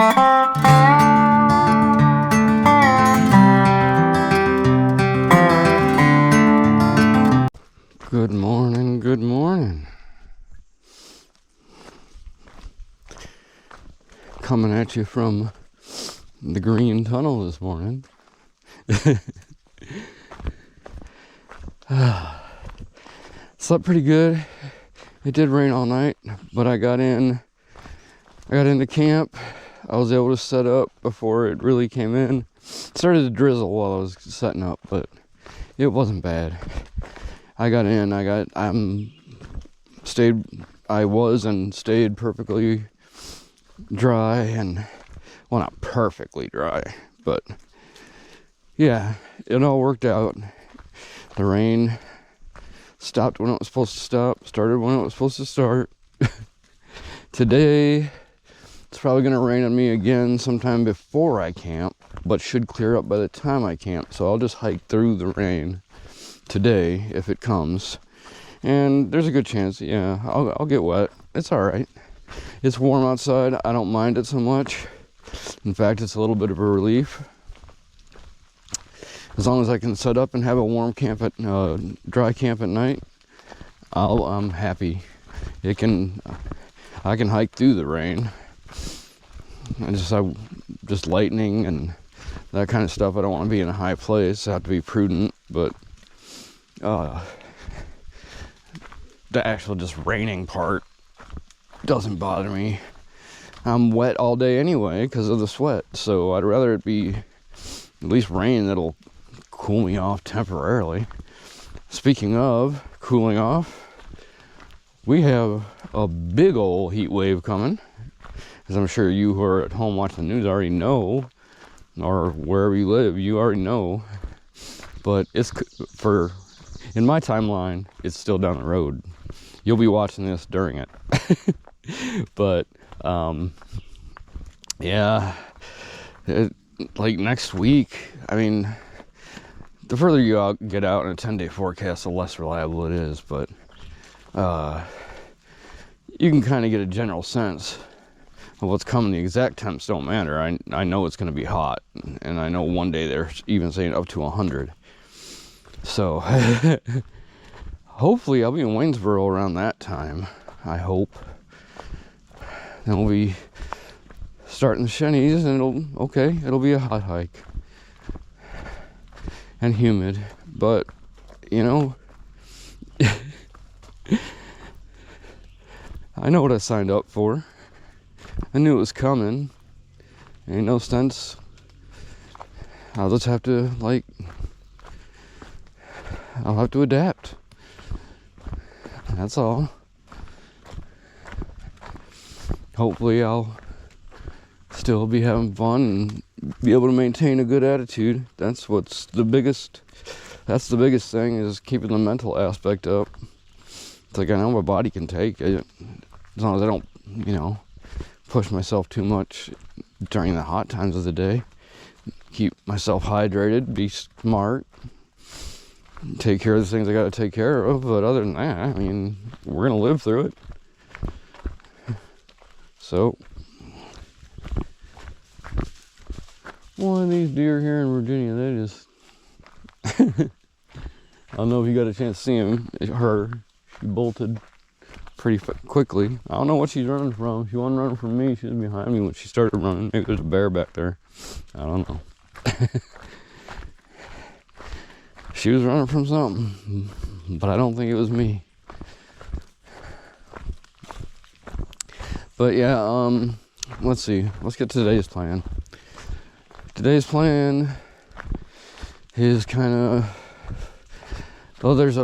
Good morning, good morning. Coming at you from the green tunnel this morning. Slept pretty good. It did rain all night, but I got into camp. I was able to set up before it really came in. It started to drizzle while I was setting up, but it wasn't bad. I got in, stayed perfectly dry, and, well, not perfectly dry, but yeah, it all worked out. The rain stopped when it was supposed to stop, started when it was supposed to start. Today, it's probably going to rain on me again sometime before I camp, but should clear up by the time I camp, so I'll just hike through the rain today if it comes. And there's a good chance, yeah, I'll get wet. It's all right. It's warm outside. I don't mind it so much. In fact, it's a little bit of a relief. As long as I can set up and have a warm camp dry camp at night, I'm happy. I can hike through the rain. Just lightning and that kind of stuff. I don't want to be in a high place. I have to be prudent, but the actual just raining part doesn't bother me. I'm wet all day anyway because of the sweat, so I'd rather it be at least rain that'll cool me off temporarily. Speaking of cooling off, we have a big old heat wave coming, as I'm sure you who are at home watching the news already know, or wherever you live, you already know. But in my timeline, it's still down the road. You'll be watching this during it. But, yeah, like next week, I mean, the further you get out in a 10-day forecast, the less reliable it is. But you can kind of get a general sense of what's coming. The exact temps don't matter. I know it's going to be hot, and I know one day they're even saying up to 100. So hopefully I'll be in Waynesboro around that time. I hope. Then we'll be starting the Shenies, and it'll be a hot hike and humid, but you know, I know what I signed up for. I knew it was coming. Ain't no sense. I'll just have to I'll have to adapt. That's all. Hopefully I'll still be having fun and be able to maintain a good attitude. That's the biggest thing, is keeping the mental aspect up. It's like, I know my body can take it, as long as I don't, push myself too much during the hot times of the day. Keep myself hydrated, be smart, take care of the things I gotta take care of. But other than that, I mean, we're gonna live through it. So, one of these deer here in Virginia, they just I don't know if you got a chance to see him. She bolted pretty quickly. I don't know what she's running from. She wasn't running from me. She was behind me when she started running. Maybe there's a bear back there. I don't know. She was running from something, but I don't think it was me. But yeah, let's see. Let's get to today's plan. Today's plan is kind of, there's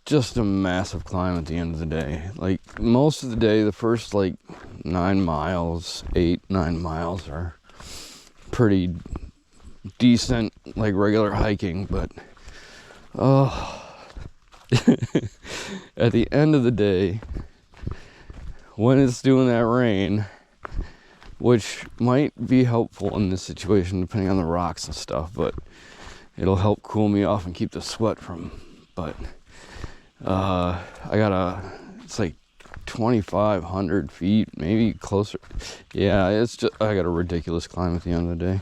just a massive climb at the end of the day. Like, most of the day, the first 9 miles are pretty decent, regular hiking, but at the end of the day, when it's doing that rain, which might be helpful in this situation depending on the rocks and stuff, but it'll help cool me off and keep the sweat from, but it's 2,500 feet, maybe closer. Yeah, it's just, I got a ridiculous climb at the end of the day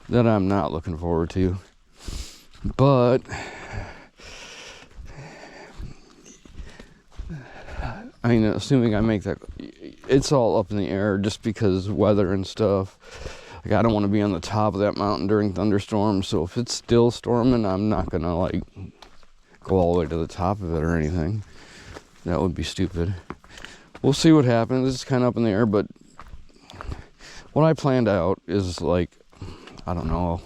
that I'm not looking forward to. But I mean, assuming I make that, it's all up in the air just because weather and stuff. Like, I don't want to be on the top of that mountain during thunderstorms, so if it's still storming, I'm not gonna like go all the way to the top of it or anything. That would be stupid. We'll see what happens. It's kind of up in the air, but what I planned out is like, I don't know,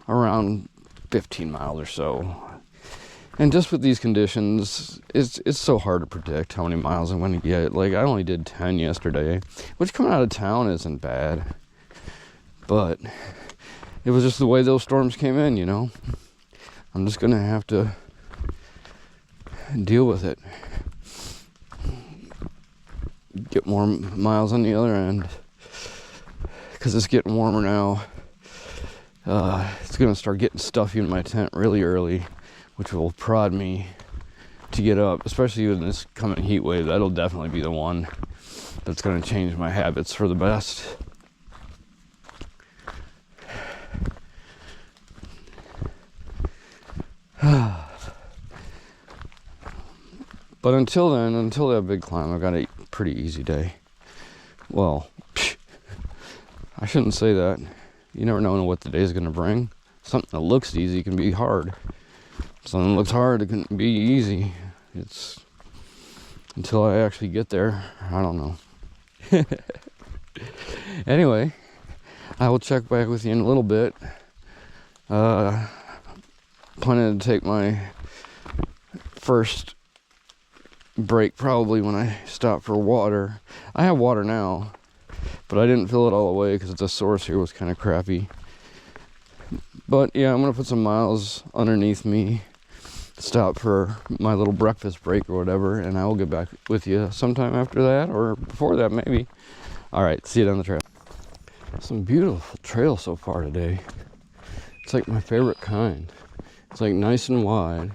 around 15 miles or so. And just with these conditions, it's so hard to predict how many miles I'm going to get. Like, I only did 10 yesterday, which coming out of town isn't bad. But it was just the way those storms came in, you know. I'm just going to have to deal with it. Get more miles on the other end. Because it's getting warmer now. It's going to start getting stuffy in my tent really early, which will prod me to get up, especially in this coming heat wave. That'll definitely be the one that's going to change my habits for the best. But until then, until that big climb, I've got a pretty easy day. Well, I shouldn't say that. You never know what the day is going to bring. Something that looks easy can be hard. Something that looks hard, it can be easy. It's until I actually get there, I don't know. Anyway, I will check back with you in a little bit. Planning to take my first break probably when I stop for water. I have water now, but I didn't fill it all the way because the source here was kind of crappy. But yeah, I'm going to put some miles underneath me, stop for my little breakfast break or whatever, and I will get back with you sometime after that, or before that maybe. Alright, see you down the trail. Some beautiful trail so far today. It's like my favorite kind. It's like nice and wide.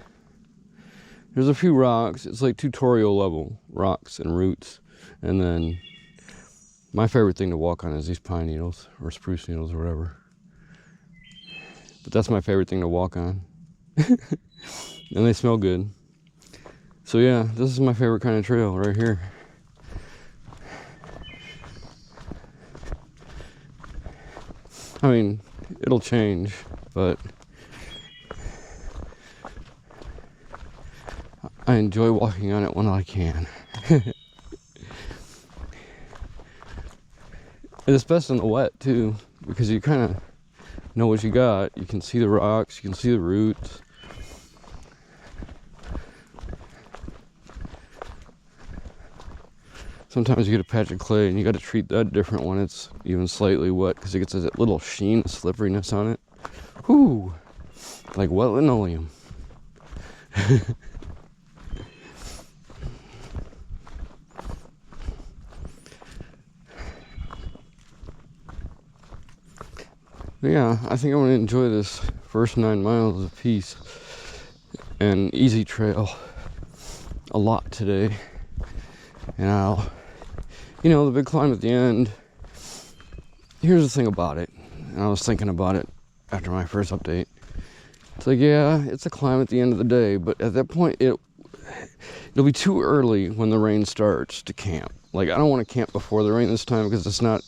There's a few rocks. It's like tutorial level rocks and roots. And then my favorite thing to walk on is these pine needles or spruce needles or whatever. But that's my favorite thing to walk on. And they smell good. So yeah, this is my favorite kind of trail right here. I mean, it'll change, but I enjoy walking on it when I can. And it's best in the wet too, because you kind of know what you got. You can see the rocks, you can see the roots. Sometimes you get a patch of clay and you got to treat that different when it's even slightly wet, because it gets a little sheen, slipperiness on it. Whoo! Like wet linoleum. Yeah, I think I'm going to enjoy this first 9 miles of peace and easy trail a lot today. And I'll, you know, the big climb at the end, here's the thing about it, and I was thinking about it after my first update. It's like, yeah, it's a climb at the end of the day, but at that point, it'll be too early when the rain starts to camp. Like, I don't want to camp before the rain this time, because it's not,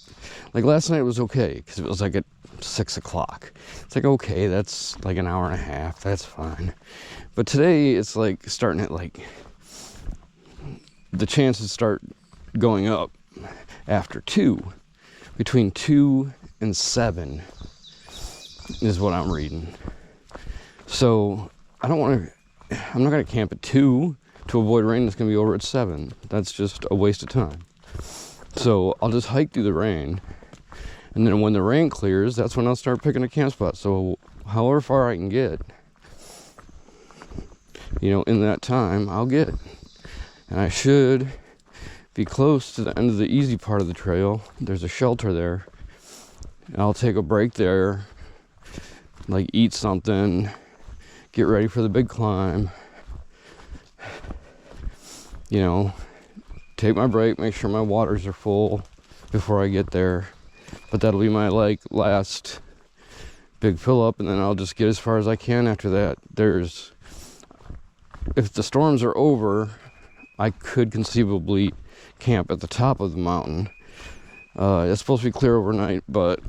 like last night it was okay, because it was like at 6 o'clock. It's like, okay, that's like an hour and a half, that's fine. But today, it's like starting at like, the chances start going up after 2. Between 2 and 7 is what I'm reading. So, I'm not going to camp at 2 to avoid rain that's going to be over at 7. That's just a waste of time. So, I'll just hike through the rain. And then when the rain clears, that's when I'll start picking a camp spot. So, however far I can get, you know, in that time, I'll get it. And I should be close to the end of the easy part of the trail. There's a shelter there. And I'll take a break there, like eat something, get ready for the big climb. You know, take my break, make sure my waters are full before I get there. But that'll be my like last big fill up, and then I'll just get as far as I can after that. If the storms are over, I could conceivably camp at the top of the mountain. It's supposed to be clear overnight, but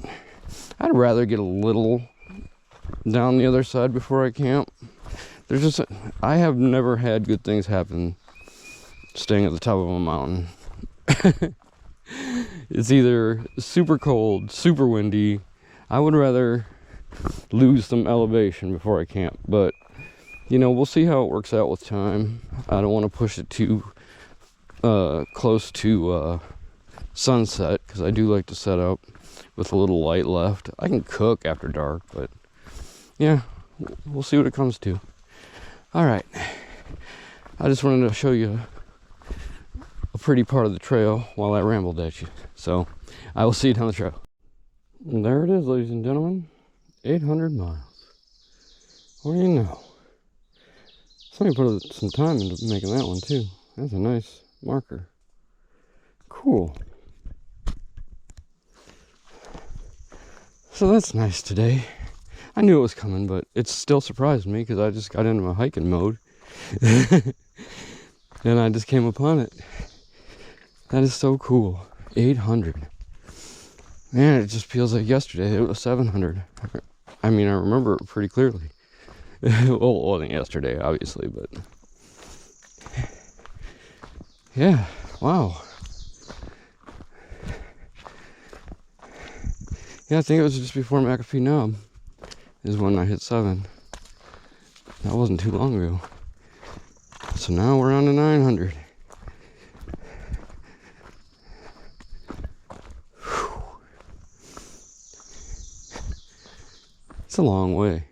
I'd rather get a little down the other side before I camp. I have never had good things happen staying at the top of a mountain. It's either super cold, super windy. I would rather lose some elevation before I camp, but you know, we'll see how it works out with time. I don't want to push it too close to sunset, because I do like to set up with a little light left. I can cook after dark, but yeah, we'll see what it comes to. All right, I just wanted to show you a pretty part of the trail while I rambled at you. So I will see you down the trail. And there it is, ladies and gentlemen, 800 miles. What do you know? Somebody put some time into making that one too. That's a nice marker. Cool. So that's nice today. I knew it was coming, but it still surprised me because I just got into my hiking mode. And I just came upon it. That is so cool. 800. Man, it just feels like yesterday it was 700. I mean, I remember it pretty clearly. Well, it wasn't yesterday, obviously, but yeah, wow. Yeah, I think it was just before McAfee Knob is when I hit 7. That wasn't too long ago. So now we're on to 900. Whew. It's a long way.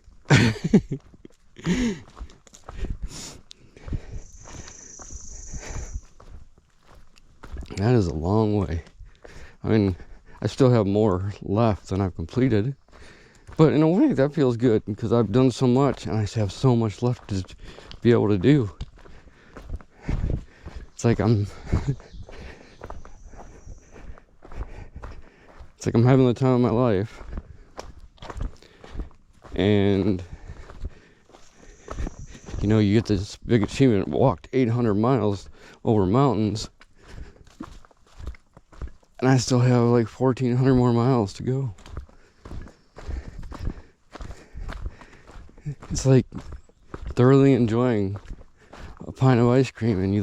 That is a long way. I mean, I still have more left than I've completed, but in a way that feels good because I've done so much and I have so much left to be able to do. It's like I'm having the time of my life. And you know, you get this big achievement, walked 800 miles over mountains, and I still have like 1,400 more miles to go. It's like thoroughly enjoying a pint of ice cream, and you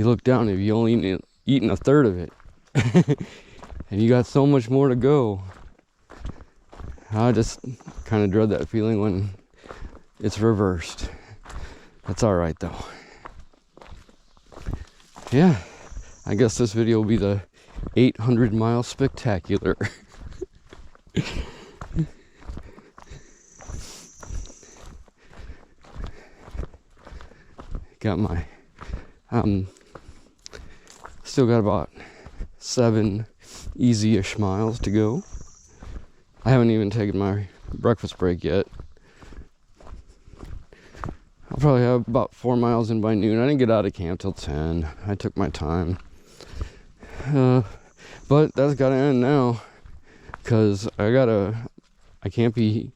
look down and you only eaten a third of it, and you got so much more to go. I just kind of dread that feeling when it's reversed. That's all right though. Yeah, I guess this video will be the 800 mile spectacular. Got my still got about 7 easy-ish miles to go. I haven't even taken my breakfast break yet. I'll probably have about 4 miles in by noon. I didn't get out of camp till 10. I took my time. But that's gotta end now, because I can't be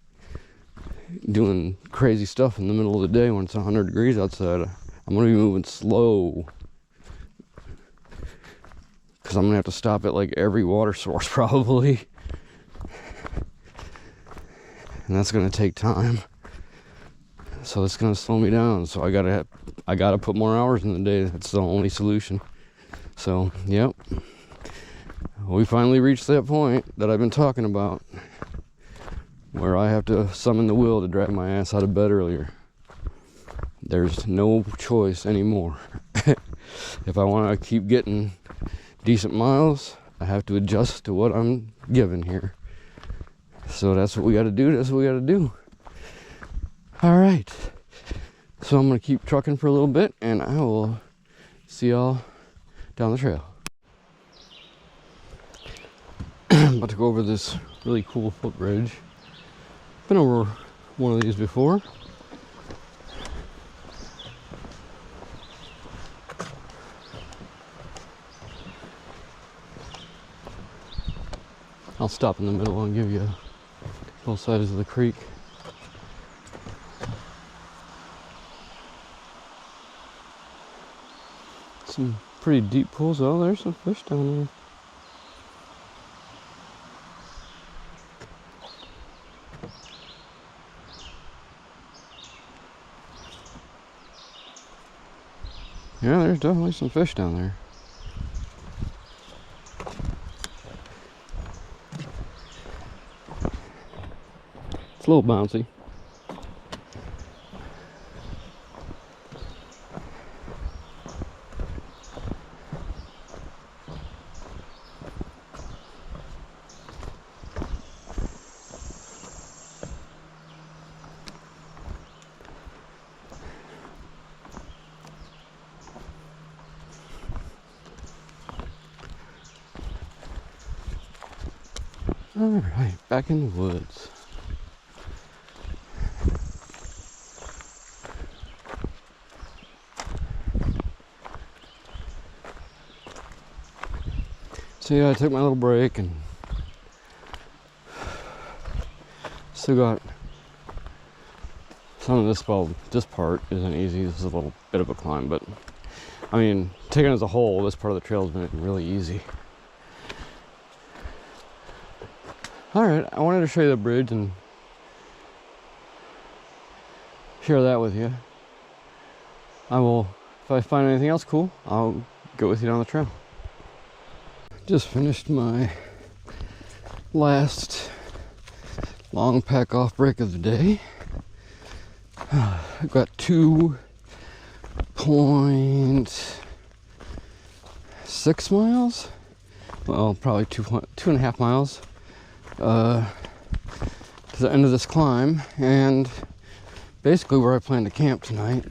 doing crazy stuff in the middle of the day when it's 100 degrees outside. I'm gonna be moving slow, because I'm gonna have to stop at like every water source probably. And that's gonna take time, so it's gonna slow me down. So I gotta put more hours in the day. That's the only solution. So yep, we finally reached that point that I've been talking about, where I have to summon the will to drag my ass out of bed earlier. There's no choice anymore. If I want to keep getting decent miles, I have to adjust to what I'm given here. So that's what we got to do. That's what we got to do. All right. So I'm going to keep trucking for a little bit, and I will see y'all down the trail. I'm about to go over this really cool footbridge. Been over one of these before. I'll stop in the middle and give you both sides of the creek. Some pretty deep pools. Oh, there's some fish down there. Yeah, there's definitely some fish down there. It's a little bouncy. Alright, back in the woods. So yeah, I took my little break and still got some of this. Well, this part isn't easy. This is a little bit of a climb, but I mean, taken as a whole, this part of the trail has been really easy. Alright, I wanted to show you the bridge and share that with you. I will, if I find anything else cool, I'll go with you down the trail. Just finished my last long pack off break of the day. I've got 2.6 miles. Well, probably 2.5 miles. To the end of this climb, and basically where I plan to camp tonight.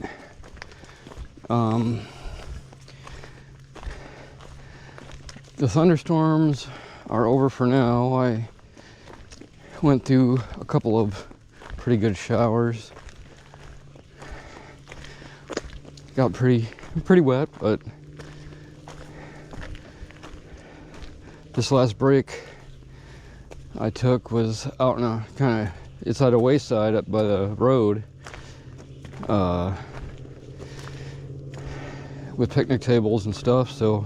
The thunderstorms are over for now. I went through a couple of pretty good showers. Got pretty wet, but this last break I took was out in a kind of, it's at a wayside up by the road, with picnic tables and stuff. So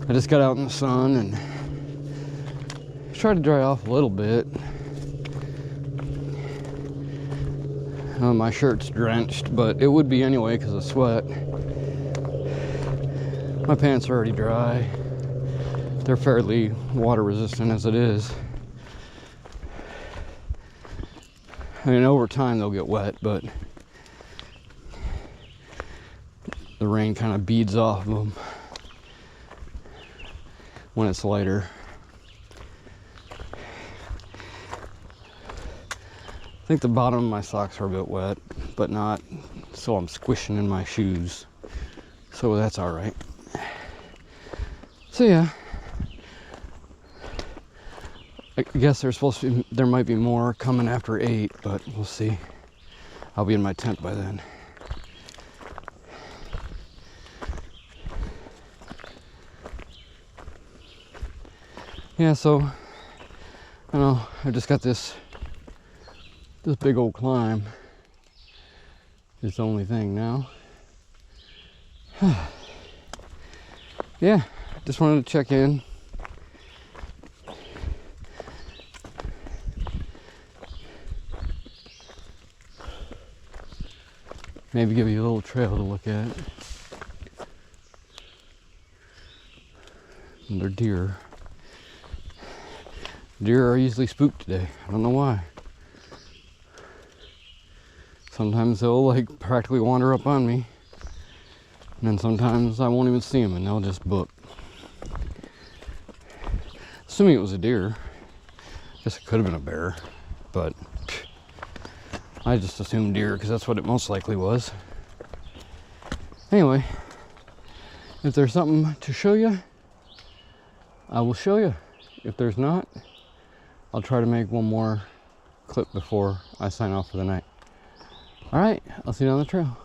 I just got out in the sun and tried to dry off a little bit. My shirt's drenched, but it would be anyway because of sweat. My pants are already dry. They're fairly water resistant as it is. I mean, over time they'll get wet, but the rain kind of beads off of them when it's lighter. I think the bottom of my socks are a bit wet, but not so I'm squishing in my shoes. So that's all right. So yeah, I guess there might be more coming after 8, but we'll see. I'll be in my tent by then. Yeah, so I don't know, I just got this big old climb. It's the only thing now. Yeah, just wanted to check in. Maybe give you a little trail to look at. And they're deer. Deer are easily spooked today. I don't know why. Sometimes they'll like practically wander up on me. And then sometimes I won't even see them and they'll just book. Assuming it was a deer. I guess it could have been a bear. But I just assumed deer because that's what it most likely was. Anyway, if there's something to show you, I will show you. If there's not, I'll try to make one more clip before I sign off for the night. All right, I'll see you on the trail.